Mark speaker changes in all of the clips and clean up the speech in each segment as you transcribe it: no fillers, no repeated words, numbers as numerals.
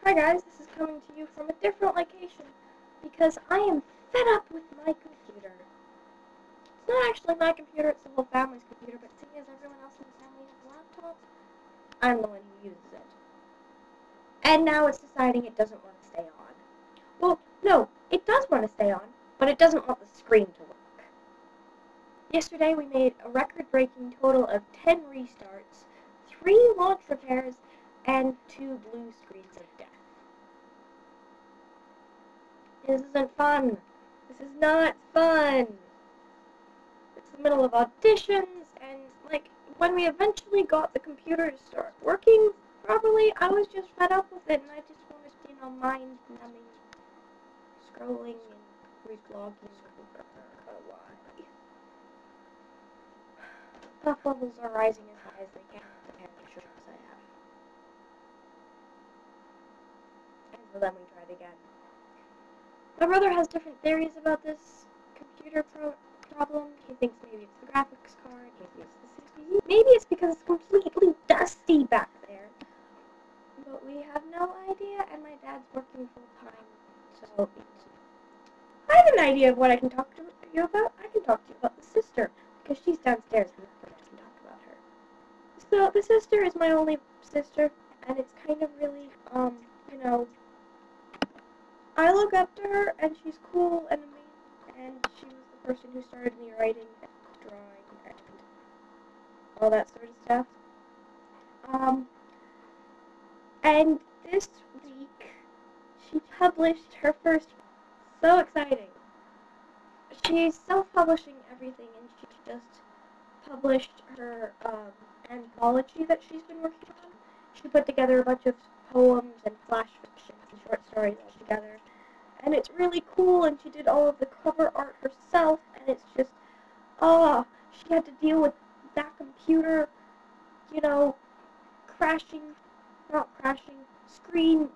Speaker 1: Hi guys, this is coming to you from a different location because I am fed up with my computer. It's not actually my computer, it's the whole family's computer, but seeing as everyone else in the family has laptops, I'm the one who uses it. And now it's deciding it doesn't want to stay on. Well, no, it does want to stay on, but it doesn't want the screen to work. Yesterday we made a record-breaking total of 10 restarts, 3 launch repairs, and 2 blue screens of death. This isn't fun. This is not fun. It's the middle of auditions, and, when we eventually got the computer to start working properly, I was just fed up with it, and I just wanted, mind-numbing, scrolling and reblogging. Why? Puff levels are rising as high as they can, and the shows I have. And so then we tried again. My brother has different theories about this computer problem. He thinks maybe it's the graphics card, maybe it's the CPU, maybe it's because it's completely dusty back there. But we have no idea, and my dad's working full-time, so I have an idea of what I can talk to you about. I can talk to you about the sister, because she's downstairs and I can talk about her. So, the sister is my only sister, and it's kind of really, I look up to her, and she's cool and amazing, and she was the person who started me writing and drawing and all that sort of stuff. And this week, she published her first, so exciting. She's self-publishing everything, and she just published her anthology that she's been working on. She put together a bunch of poems and flash fiction and short stories all together. And it's really cool, and she did all of the cover art herself, and it's just, she had to deal with that computer, screen,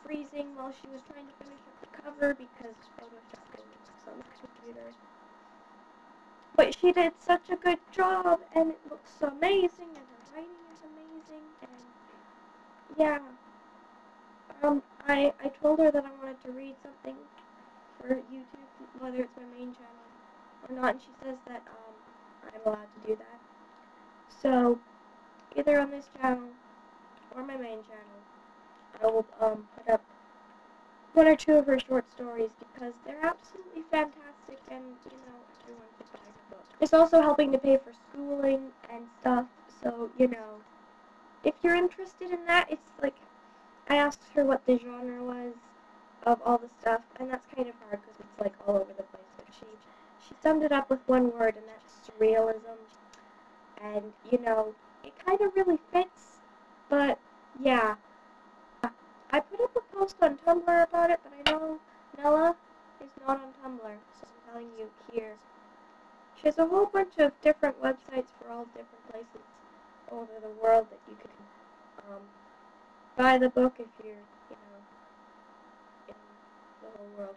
Speaker 1: freezing while she was trying to finish up the cover because Photoshop is on the computer. But she did such a good job, and it looks so amazing, and her writing is amazing, and yeah. I told her that I wanted to read something for YouTube, whether it's my main channel or not, and she says that, I'm allowed to do that. So, either on this channel or my main channel, I will, put up 1 or 2 of her short stories because they're absolutely fantastic, and, everyone should buy her book. It's also helping to pay for schooling and stuff, so, if you're interested in that, it's I asked her what the genre was of all the stuff, and that's kind of hard because it's all over the place, but she summed it up with one word, and that's surrealism, and, it kind of really fits, but, yeah. I put up a post on Tumblr about it, but I know Nella is not on Tumblr, so I'm telling you here. She has a whole bunch of different websites for all different places all over the world that you can, buy the book if you're, in the whole world,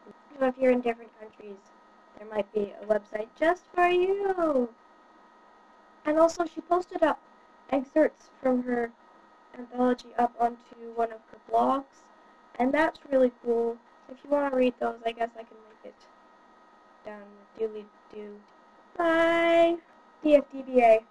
Speaker 1: which, if you're in different countries, there might be a website just for you. And also, she posted up excerpts from her anthology up onto one of her blogs, and that's really cool. If you want to read those, I guess I can link it down in the doobly-doo. Bye! DFDBA.